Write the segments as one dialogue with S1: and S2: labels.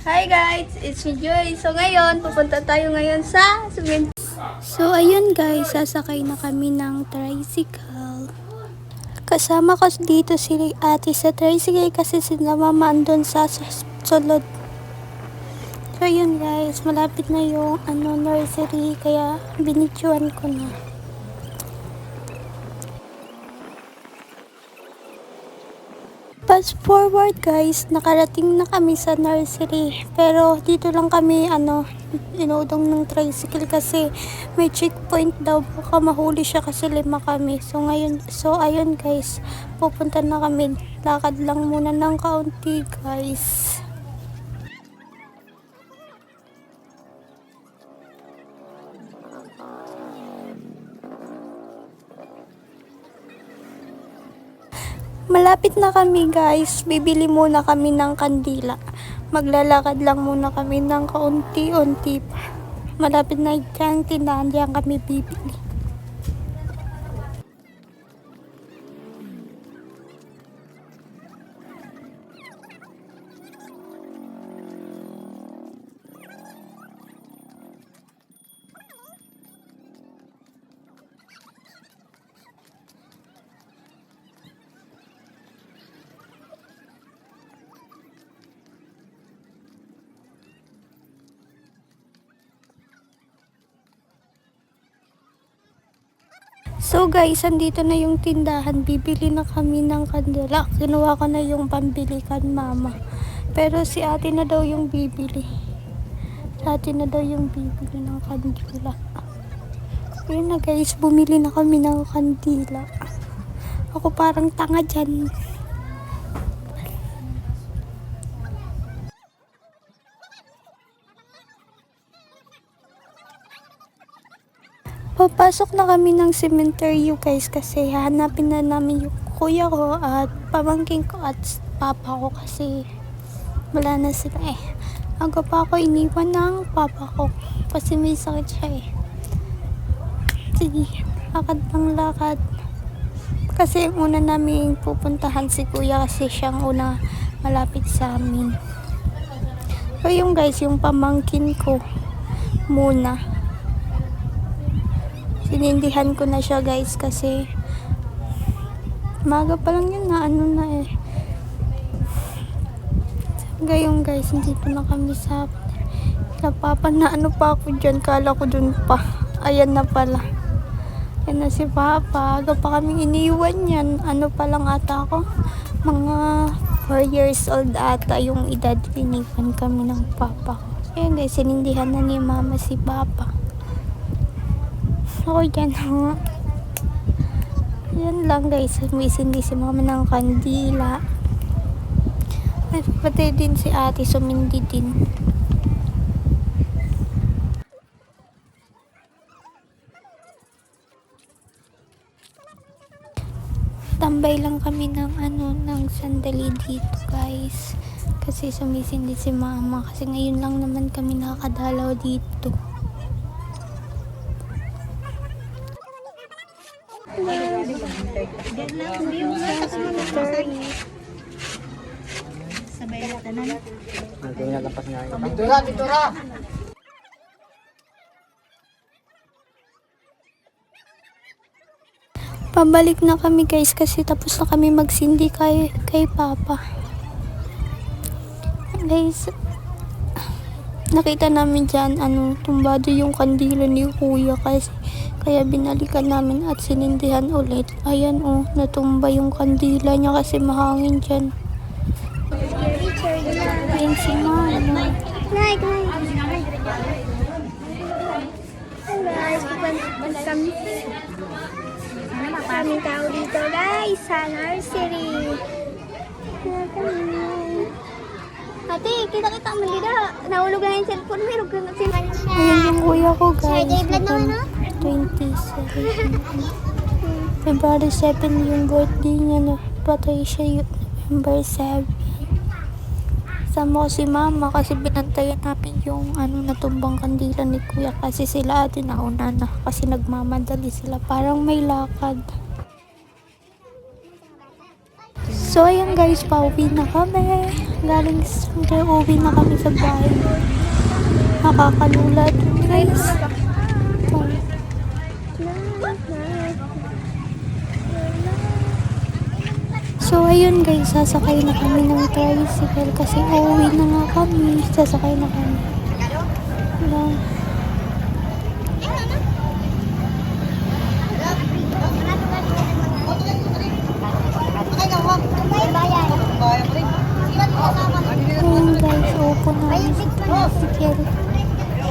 S1: Hi guys, it's me Joy. So ngayon, pupunta tayo ngayon sa cemetery. So ayun guys, sasakay na kami ng tricycle. Kasama ko dito si ate sa tricycle kasi sila mama andun sa sulod. So ayun guys, malapit na yung nursery kaya binidyoan ko na. Fast forward guys, nakarating na kami sa nursery. Pero dito lang kami inudong ng tricycle kasi may checkpoint daw, baka mahuli siya kasi 5 kami. So ayun guys, pupunta na kami. Lakad lang muna ng kaunti guys. Malapit na kami guys, bibili muna kami ng kandila. Maglalakad lang muna kami ng kaunti-unti pa. Malapit na dyan, tindahan dyan kami bibili. So guys, andito na yung tindahan. Bibili na kami ng kandila. Kinuha ko na yung pambili kan mama. Pero si ate na daw yung bibili. Si ate na daw yung bibili ng kandila. Ayun na guys, bumili na kami ng kandila. Ako parang tanga dyan. Papasok na kami ng cemetery guys kasi hahanapin na namin yung kuya ko at pamangkin ko at papa ko kasi wala na sila eh. Aga pa ako iniwan ng papa ko kasi may sakit siya eh. Sige, lakad ng lakad. Kasi yung una namin pupuntahan si kuya kasi siyang una malapit sa amin. So yung guys, yung pamangkin ko muna. Sinindihan ko na siya guys kasi maga pa lang yun na Gayong guys, dito na kami sa papa na pa ako dyan, kala ko dun pa. Ayan na pala. Ayan na si papa. Aga pa kami iniwan yan. Pa lang ata ako. Mga 4 years old ata yung edad. Iniwan kami ng papa ko. Ayan guys, sinindihan na ni mama si papa. Ako dyan ha. Yan lang guys. Sumisindi si mama ng kandila. Ay, pati din si ate sumindi din. Tambay lang kami ng sandali dito guys. Kasi sumisindi si mama. Kasi ngayon lang naman kami nakakadalaw dito.
S2: Sabay na tanan.
S1: Pabalik na kami guys kasi tapos na kami magsindi kay papa. Guys, nakita namin dyan tumbado yung kandila ni kuya kasi kaya binalikan namin at sinindihan ulit. Ayan natumba yung kandila niya kasi mahangin dyan. Ayan si mama.
S2: Guys, pupunta kami. Maraming tao dito guys sa nursery. Ate, kita-kita mo dito. Nahulog na yung cellphone. Meron ka na cellphone.
S1: Ayan yung kuya ko guys.
S2: Sir, blood naman
S1: 27. February 7 yung birthday niya na. Patay siya yung November 7. Sama ko si mama kasi binantayan namin yung natumbang kandila ni kuya kasi sila ate nauna na kasi nagmamadali sila, parang may lakad. So ayan guys, pauwi na kami. Galing center, uwi na kami sa bahay. Nakakalula ito, guys. So, ayun guys, sasakay na kami ng tricycle kasi uuwi na nga kami. Sasakay na kami. Wala. Ayun guys, upo na kami sa tricycle.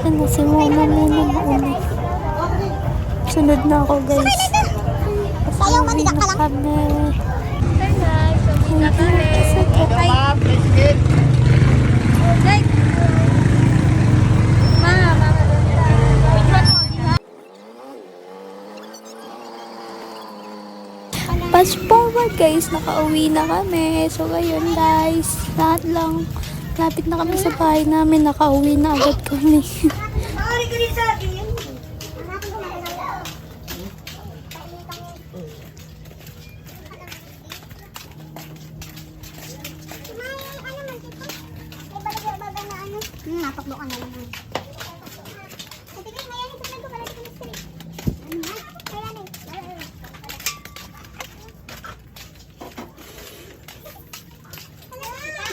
S1: Ano, si mama muna mauna. Sunod na ako guys.
S2: Sayang,
S1: Uuwi
S2: matigas
S1: na
S2: ka lang.
S1: kami.
S2: Hi guys, uwi na kami.
S1: Fast forward guys, nakauwi na kami. So ayun guys, lahat lang. Lapit na kami sa bahay namin, nakauwi na agad kami.
S2: Napakbo ka na lang.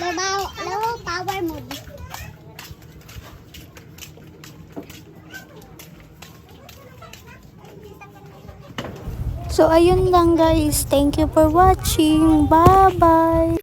S2: Low power mode.
S1: So ayun lang guys, thank you for watching. Bye bye.